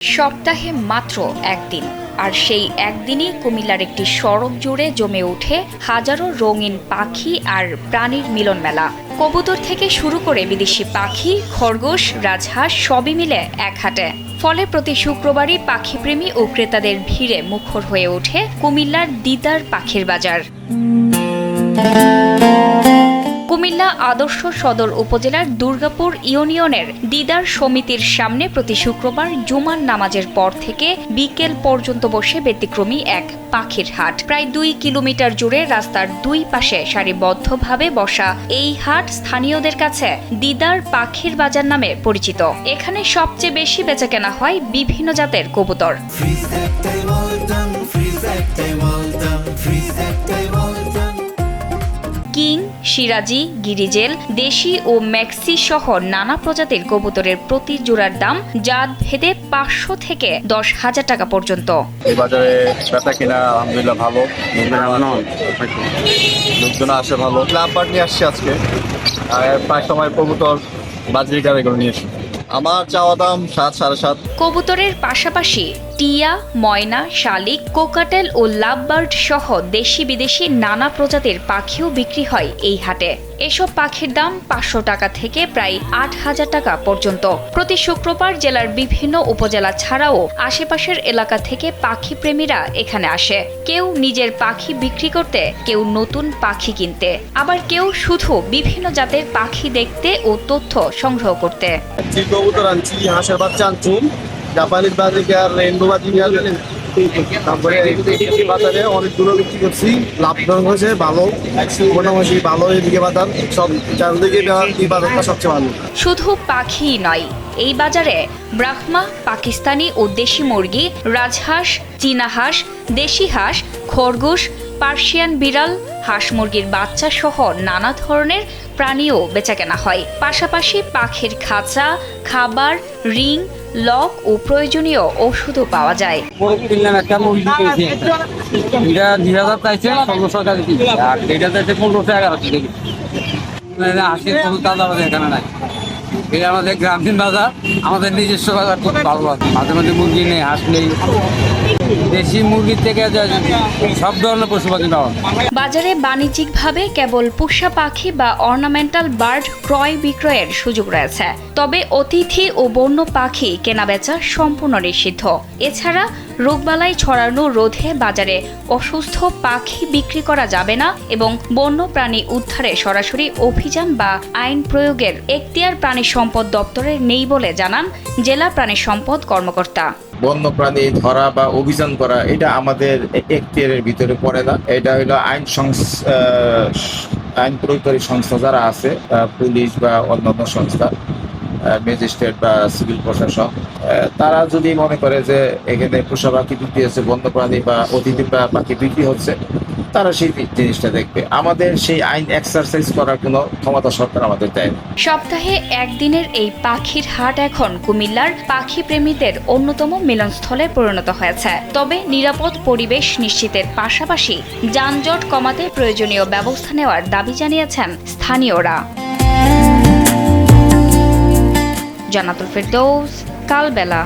সপ্তাহে মাত্র একদিন, আর সেই একদিনই কুমিল্লার একটি সড়ক জুড়ে জমে ওঠে হাজারো রঙিন পাখি আর প্রাণীর মিলন মেলা। কবুতর থেকে শুরু করে বিদেশি পাখি, খরগোশ, রাজহাঁস সবই মিলে এক হাটে। ফলে প্রতি শুক্রবারই পাখিপ্রেমী ও ক্রেতাদের ভিড়ে মুখর হয়ে ওঠে কুমিল্লার দিদার পাখির বাজার। কুমিল্লা আদর্শ সদর উপজেলার দুর্গাপুর ইউনিয়নের দিদার সমিতির সামনে প্রতি শুক্রবার জুমার নামাজের পর থেকে বিকেল পর্যন্ত বসে ব্যতিক্রমী এক পাখির হাট। প্রায় 2 কিলোমিটার জুড়ে রাস্তার দুই পাশে সারিবদ্ধভাবে বসা এই হাট স্থানীয়দের কাছে দিদার পাখির বাজার নামে পরিচিত। এখানে সবচেয়ে বেশি বেচাকেনা হয় বিভিন্ন জাতের কবুতর। কিং, সিরাজি, গিরিজেল, দেশি ও ম্যাক্সি সহ নানা প্রজাতির কবুতরের প্রতি জোড়ার দাম জাত ভেদে 500 থেকে 10,000 টাকা পর্যন্ত। এই বাজারে বেচা কিনা আলহামদুলিল্লাহ ভালো, লোকজন আসে ভালো। লাভবাট নিয়ে আসছে আজকে, প্রায় সময় কবুতর বাজারে গাড়ি করে নিয়ে এসে। আমার চাওয়া দাম 7, 7.5। কবুতরের পাশাপাশি টিয়া, ময়না, শালিক, কোকাটেল ও লাভবার্ড সহ দেশি বিদেশি নানা প্রজাতির পাখিও বিক্রি হয় এই হাটে। এসব পাখির দাম 500 টাকা থেকে প্রায় 8,000 টাকা পর্যন্ত। প্রতি শুক্রবার জেলার বিভিন্ন উপজেলা ছাড়াও আশেপাশের এলাকা থেকে পাখি প্রেমীরা এখানে আসে। কেউ নিজের পাখি বিক্রি করতে, কেউ নতুন পাখি কিনতে, আবার কেউ শুধু বিভিন্ন জাতের পাখি দেখতে ও তথ্য সংগ্রহ করতে। কবুতর আনছি, হাঁসের বাচ্চা আনছি, জাপানিজ বাজিকার, রেইনবো বাজিকার, তারপরে বাজারে অনেকগুলো বিক্রি করছি। লাভজনক হয়েছে, ভালো, মোটামুটি ভালো। এদিকে বাজার সব চারদিকে এই বাজারটা সবচেয়ে ভালো। শুধু পাখিই নয়, এই বাজারে ব্রাহ্মা, পাকিস্তানি ও দেশি মুরগি, রাজহাঁস, চীনা হাঁস, দেশি হাঁস, খরগোশ, পার্সিয়ান বিড়াল, হাঁস মুরগির বাচ্চা সহ নানা ধরনের প্রাণীও বেচাকেনা হয়। পাশাপাশি পাখির খাঁচা, খাবার, রিং, লক ও প্রয়োজনীয় ওষুধও পাওয়া যায়। আমাদের গ্রামীণ বাজার, আমাদের নিজস্ব বাজার খুব ভালো আছে। মাঝে মাঝে মুরগি নেই, হাঁস নেই, দেশি মুরগির থেকে সব ধরনের পশু পাখি পাওয়া। বাজারে বাণিজ্যিকভাবে কেবল পোষা পাখি বা অর্নামেন্টাল বার্ড ক্রয় বিক্রয়ের সুযোগ রয়েছে, তবে অতিথি ও বন্য পাখি কেনাবেচা সম্পূর্ণ নিষিদ্ধ। এছাড়া রোগবালাই ছড়ানো রোধে বাজারে অসুস্থ পাখি বিক্রি করা যাবে না এবং বন্য প্রাণী উদ্ধারে সরাসরি অভিযান বা আইন প্রয়োগের এখতিয়ার প্রাণী সম্পদ দপ্তরের নেই বলে জানান জেলা প্রাণী সম্পদ কর্মকর্তা। বন্য প্রাণী ধরা বা অভিযান করা এটা আমাদের এখতিয়ারের ভিতরে পড়ে না। এটা হলো আইন প্রয়োগকারী সংস্থা যারা আছে, পুলিশ বা অন্যান্য সংস্থা, ম্যাজিস্ট্রেট বা সিভিল প্রশাসন, তারা যদি মনে করে যে এখানে পোষা পাখি বিক্রি হচ্ছে, বন্য প্রাণী বা অতিথি পাখি বিক্রি হচ্ছে, তারা সেই জিনিসটা দেখবে। আমাদের সেই আইন এক্সারসাইজ করার কোনো ক্ষমতা সরকার আমাদের দেয় না। সপ্তাহে একদিনের এই পাখির হাট এখন কুমিল্লার পাখি প্রেমীদের অন্যতম মিলনস্থলে পরিণত হয়েছে। তবে নিরাপদ পরিবেশ নিশ্চিতের পাশাপাশি যানজট কমাতে প্রয়োজনীয় ব্যবস্থা নেওয়ার দাবি জানিয়েছেন স্থানীয়রা। জান্নাতুল ফেরদৌস, কালবেলা।